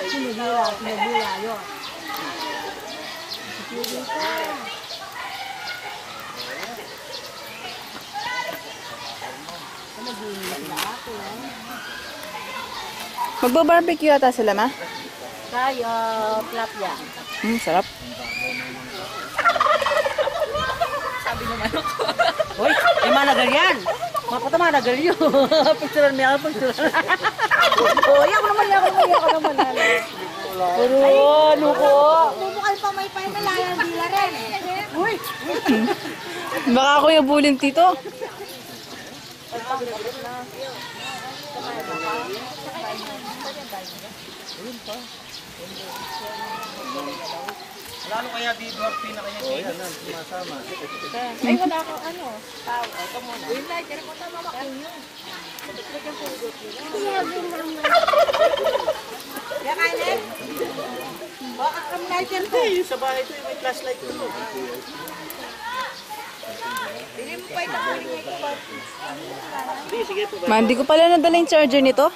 Sinubira yun. Magba-barbecue ata sila, ma? Tayo, flap yan. Sarap. Sabi naman ako. Hoy, ay managal yan. Mapata managal yun. Picturean mo yan, picturean. Hoy, ako naman. Pero ano ko? Bubukal pa may paimalayang dila rin. Uy! Baka kuya bulin tito. Lalo kaya dito ang pinakanya sumasama. Ay, wala ako tao. Ito muna. Uy, like, ko tama ba kayo? Yan kanin? Baka kami light yan po. Yung sa bahay ito, may flashlight ito. Hindi mo pa itakuling niya ito. Sige po. Ma, hindi ko pala nadala yung charger nito.